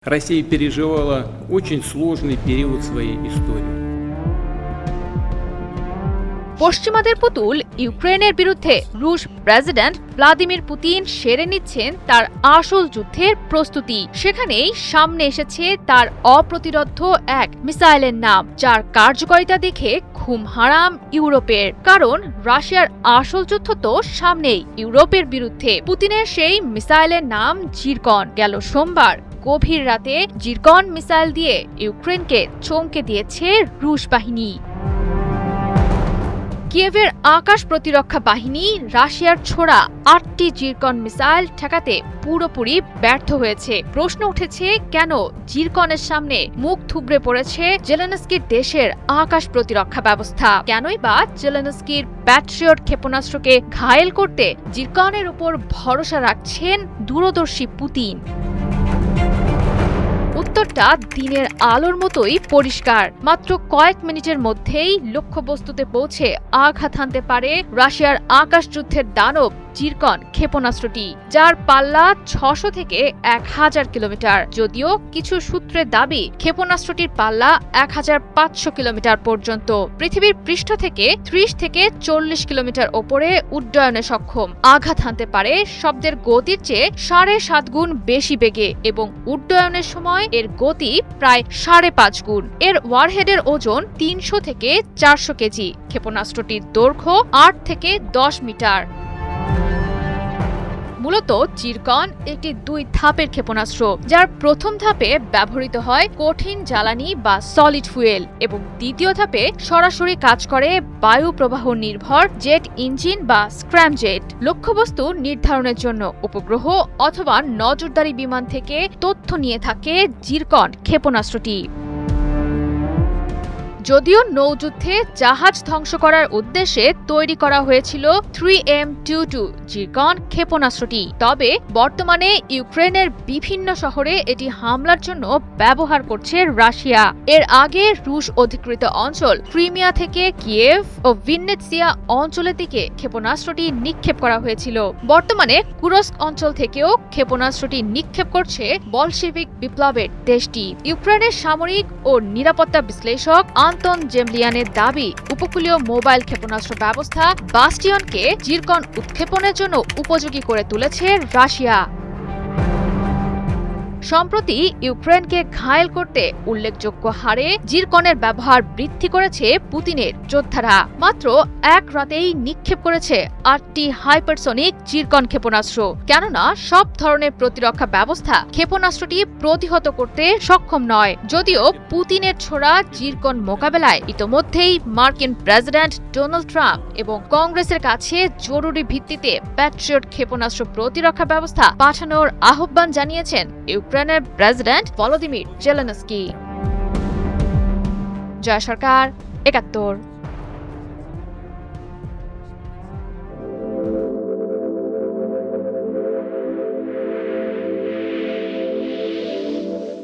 Россия переживала очень сложный период своей истории. পশ্চিমাদের পুতুল ইউক্রেনের বিরুদ্ধে রুশ প্রেসিডেন্ট ভ্লাদিমির পুতিন সেরে নিচ্ছেন তার আসল যুদ্ধের প্রস্তুতি। সেখানেই সামনে এসেছে তার অপ্রতিরোধ্য এক মিসাইলের নাম, যার কার্যকারিতা দেখে ঘুম হারাম ইউরোপের। কারণ রাশিয়ার আসল যুদ্ধ তো সামনেই, ইউরোপের বিরুদ্ধে। পুতিনের সেই মিসাইলের নাম জিরকন। গেল সোমবার গভীর রাতে জিরকন মিসাইল দিয়ে ইউক্রেনকে চমকে দিয়েছে রুশ বাহিনী। কিয়েভের আকাশ প্রতিরক্ষা বাহিনী রাশিয়ার ছোড়া ৮টি জিরকন মিসাইল ঠেকাতে পুরোপুরি ব্যর্থ হয়েছে। প্রশ্ন উঠেছে, কেন জিরকনের সামনে মুখ থুবড়ে পড়েছে জেলেনস্কির দেশের আকাশ প্রতিরক্ষা ব্যবস্থা? কেনই বা জেলেনস্কির প্যাট্রিয়ট ক্ষেপণাস্ত্রকে ঘায়েল করতে জিরকনের উপর ভরসা রাখছেন দূরদর্শী পুতিন? উত্তরটা দিনের আলোর মতোই পরিষ্কার। মাত্র কয়েক মিনিটের মধ্যেই লক্ষ্যবস্তুতে পৌঁছে আঘাত হানতে পারে রাশিয়ার আকাশ যুদ্ধের দানব জিরকন ক্ষেপণাস্ত্রটি, যার পাল্লা ৬০০ থেকে ১০০০ কিলোমিটার। যদিও কিছু সূত্রের দাবি ক্ষেপণাস্ত্রটির পাল্লা ১৫০০ কিলোমিটার পর্যন্ত। পৃথিবীর পৃষ্ঠ থেকে ৩০ থেকে ৪০ কিলোমিটার ওপরে উড্ডয়নে সক্ষম। আঘাত হানতে পারে শব্দের গতির চেয়ে ৭.৫ গুণ বেশি বেগে এবং উড্ডয়নের সময় এর গতি প্রায় ৫.৫ গুণ। এর ওয়ারহেডের ওজন ৩০০ থেকে ৪০০ কেজি। ক্ষেপণাস্ত্রটির দৈর্ঘ্য ৮ থেকে ১০ মিটার। মূলত জিরকন একটি ২ ধাপের ক্ষেপণাস্ত্র, যার প্রথম ধাপে ব্যবহৃত হয় কঠিন জ্বালানি বা সলিড ফুয়েল এবং দ্বিতীয় ধাপে সরাসরি কাজ করে বায়ু প্রবাহ নির্ভর জেট ইঞ্জিন বা স্ক্র্যামজেট। লক্ষ্যবস্তু নির্ধারণের জন্য উপগ্রহ অথবা নজরদারি বিমান থেকে তথ্য নিয়ে থাকে জিরকন ক্ষেপণাস্ত্রটি। যদিও নৌযুদ্ধে জাহাজ ধ্বংস করার উদ্দেশ্যে তৈরি করা হয়েছিল 3M22 জিরকন ক্ষেপণাস্ত্রটি, তবে বর্তমানে ইউক্রেনের বিভিন্ন শহরে এটি হামলার জন্য ব্যবহার করছে রাশিয়া। এর আগে রুশ অধিকৃত অঞ্চল ক্রিমিয়া থেকে কিয়েভ ও ভিন্নেৎসিয়া অঞ্চলের দিকে ক্ষেপণাস্ত্রটি নিক্ষেপ করা হয়েছিল। বর্তমানে কুরস্ক অঞ্চল থেকেও ক্ষেপণাস্ত্রটি নিক্ষেপ করছে বলশেভিক বিপ্লবের দেশটি। ইউক্রেনের সামরিক ও নিরাপত্তা বিশ্লেষক আন্তন জেমলিয়ানের দাবি, উপকূলীয় মোবাইল ক্ষেপণাস্ত্র ব্যবস্থা বাস্টিয়নকে জিরকন উৎক্ষেপণের জন্য উপযোগী করে তুলেছে রাশিয়া। সম্প্রতি ইউক্রেনকে ঘায়েল করতে উল্লেখযোগ্য হারে জিরকনের ব্যবহার বৃদ্ধি করেছে পুতিনের যোদ্ধারা। মাত্র এক রাতেই নিক্ষেপ করেছে ৮টি হাইপারসনিক জিরকন ক্ষেপণাস্ত্র। কেননা সব ধরনের প্রতিরক্ষা ব্যবস্থা ক্ষেপণাস্ত্রটি প্রতিহত করতে সক্ষম নয়। যদিও পুতিনের ছোড়া জিরকন মোকাবেলায় ইতোমধ্যেই মার্কিন প্রেসিডেন্ট ডোনাল্ড ট্রাম্প এবং কংগ্রেসের কাছে জরুরি ভিত্তিতে প্যাট্রিয়ট ক্ষেপণাস্ত্র প্রতিরক্ষা ব্যবস্থা পাঠানোর আহ্বান জানিয়েছেন ইউক্রেনের প্রেসিডেন্ট ভলোদিমির জেলেনস্কি। জয় সরকার, ৭১।